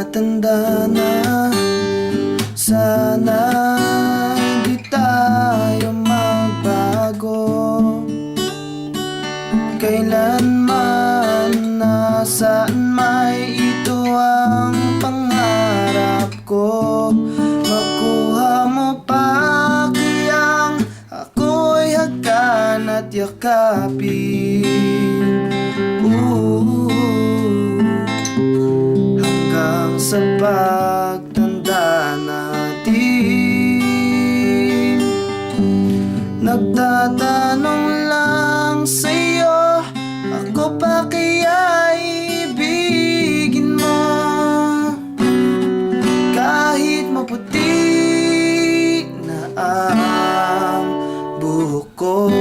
Nagtatanda na, sana di tayo magbago. Kailanman, nasaan may ito ang pangarap ko. Makuha mo pa kayang ako'y hagkan at yakapin. Hanggang sa pagtanda natin, nagtatanong lang sa'yo, ako pa kaya ibigin mo? Kahit maputi na ang buhok ko.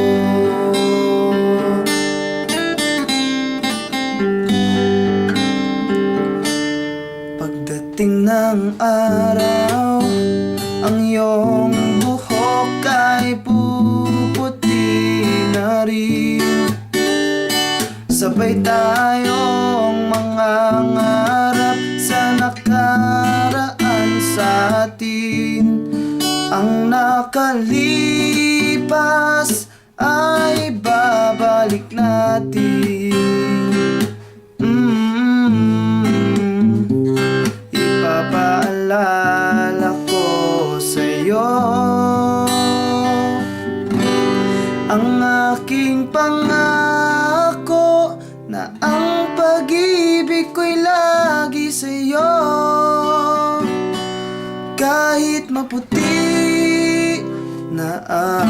Pagdating ng araw, ang iyong buhok ay puputi na rin. Sabay tayong mangangarap sa nakaraan sa atin. Ang nakalipas ay babalik natin. Ipapaalala ko sa'yo ang aking pangako na ang pag-ibig ko'y lagi sa'yo. Kahit maputi na ang